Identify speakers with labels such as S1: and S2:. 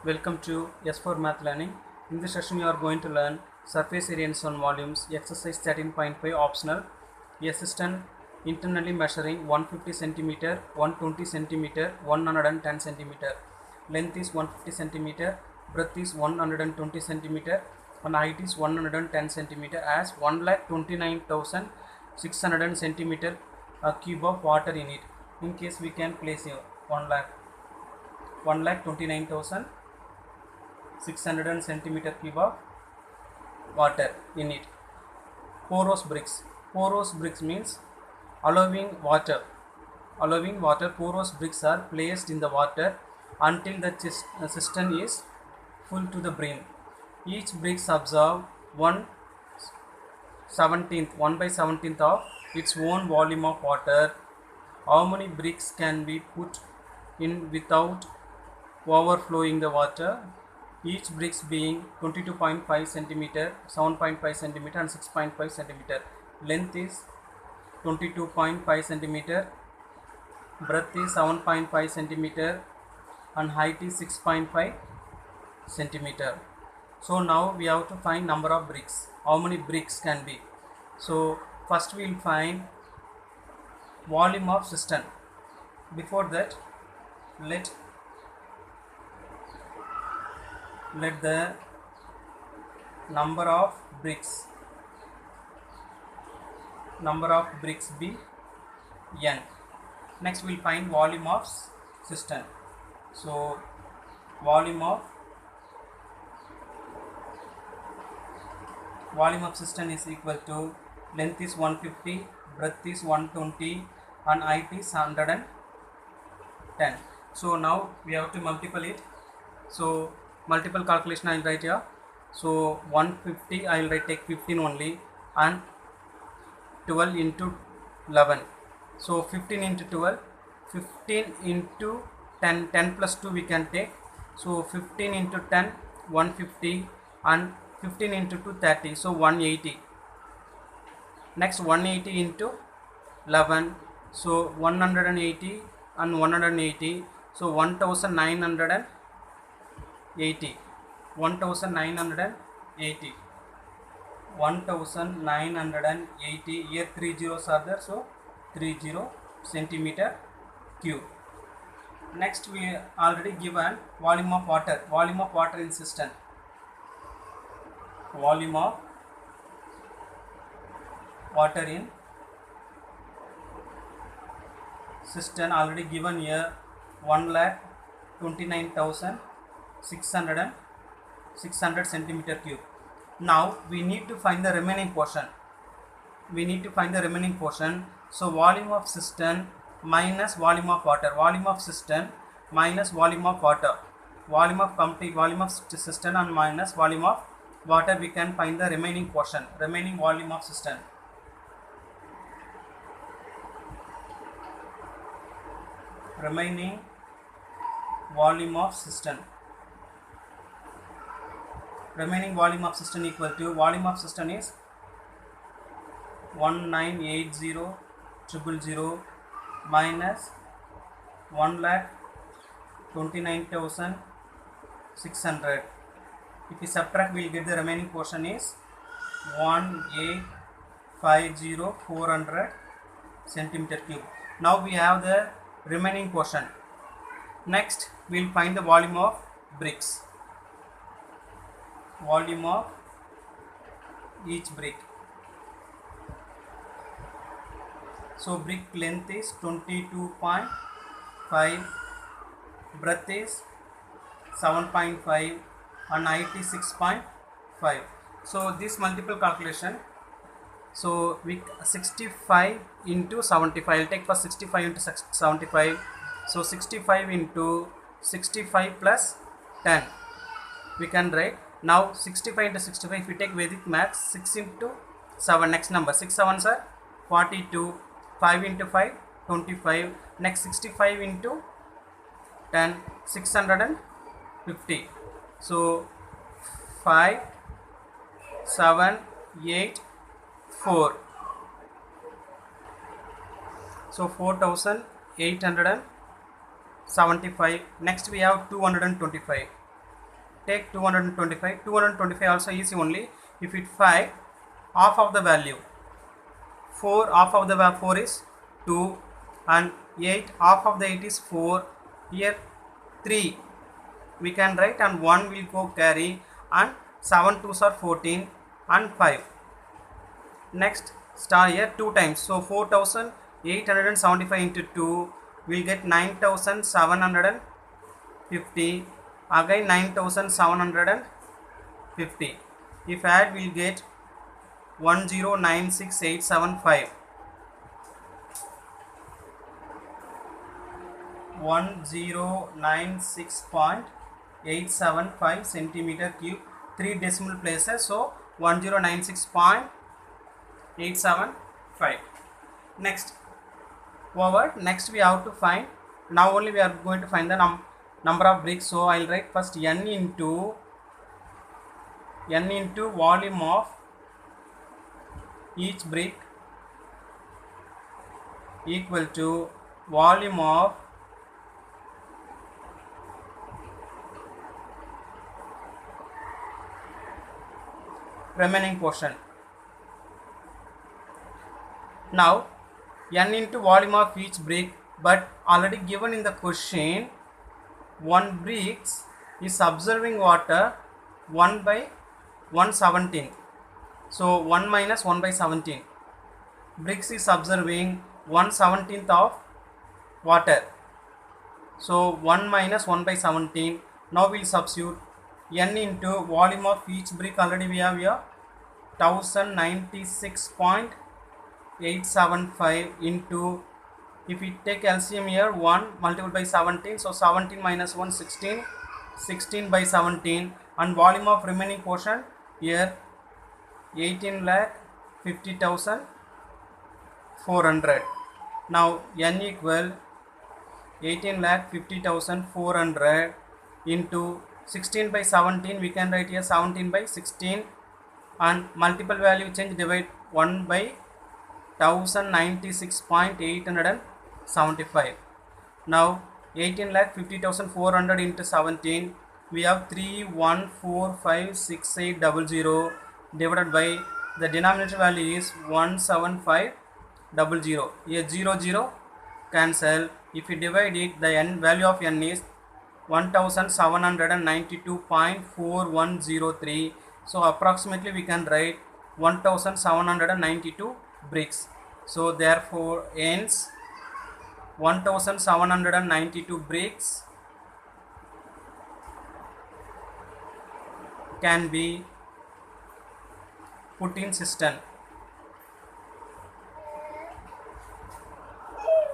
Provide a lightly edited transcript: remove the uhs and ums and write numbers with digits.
S1: Welcome to S4 Math Learning. In this session, you are going to learn surface area and on volumes, exercise 13.5 optional. A system internally measuring 150 centimeter, 120 centimeter, 110 centimeter. Length is 150 centimeter, breadth is 120 centimeter, and height is 110 centimeter as 1,29,600 centimeter a cube of water in it. In case we can place here 1,29,600 centimeter cube of water in it. Porous bricks. Porous bricks means allowing water. Porous bricks are placed in the water until the cistern is full to the brim. Each bricks absorb 1/17th of its own volume of water. How many bricks can be put in without overflowing the water? Each bricks being 22.5 centimeter, 7.5 centimeter and 6.5 centimeter. Length is 22.5 centimeter, breadth is 7.5 centimeter and height is 6.5 centimeter. So now we have to find number of bricks. How many bricks can be? So first we will find volume of cistern. Before that, let the number of bricks be n. Next we will find volume of cistern. So volume of cistern is equal to length is 150, breadth is 120 and height is 110. So now we have to multiply it. So multiple calculation I will write here. So 150 I will write take 15 only and 12 into 11. So 15 into 12, 15 into 10, 10 plus 2 we can take. So 15 into 10, 150 and 15 into 2, 30. So 180. Next 180 into 11. So 180 and 180. So 1980. 1980. Here 3 zeros are there. So 30 centimeter cube. Next we already given volume of water. Volume of water in cistern. Volume of water in cistern already given here 1,29,600 centimeter cube. Now we need to find the remaining portion. So volume of cistern minus volume of water. Volume of cistern minus volume of water. Complete volume of cistern and minus volume of water, we can find the remaining portion, remaining volume of cistern. Remaining volume of cistern equal to volume of cistern is 1,980,000 minus 1,29,600. If we subtract, we will get the remaining portion is 1,850,400 centimeter cube. Now we have the remaining portion. Next we will find the volume of bricks. Volume of each brick. So brick length is 22.5, breadth is 7.5 and height is 6.5. So this multiple calculation. So we 65 into 75. I'll take for 65 into 75. So 65 into 65 plus 10. We can write now 65 into 65. If we take Vedic maths, 6 into 7. Next number 6 7s are 42. 5 into 5, 25. Next 65 into 10, 650. So 5, 7, 8, 4. So 4,875. Next we have 225. take 225. 225 also easy only. If it 5, half of the value. 4, half of the 4 is 2, and 8, half of the 8 is 4. Here 3 we can write, and 1 will go carry, and 7 2s are 14, and 5. Next star here 2 times, so 4875 into 2 will get 9750, again 9750. If add, we'll get 1096875. 1096.875 centimeter cube, 3 decimal places, so 1096.875. Next we have to find, now only we are going to find the number of bricks. So I'll write first n into volume of each brick equal to volume of remaining portion. Now n into volume of each brick, but already given in the question, one bricks is absorbing water 1 by 117. So 1 minus 1 by 17. Bricks is absorbing 1/17 of water. So 1 minus 1 by 17. Now we'll substitute n into volume of each brick. Already we have here 1096.875 into, if we take LCM here, 1 multiplied by 17, so 17 minus 1 16, 16 by 17, and volume of remaining portion here 18,50,400. Now n equal 18,50,400 into 16 by 17, we can write here 17 by 16, and multiple value change, divide 1 by 1096.875. Now 18,50,400 into 17, we have 31456,800 divided by the denominator value is 17500. Here 00 cancel. If you divide it, the n value of n is 1792.4103. So approximately we can write 1792 bricks. So therefore hence 1792 bricks can be put in cistern.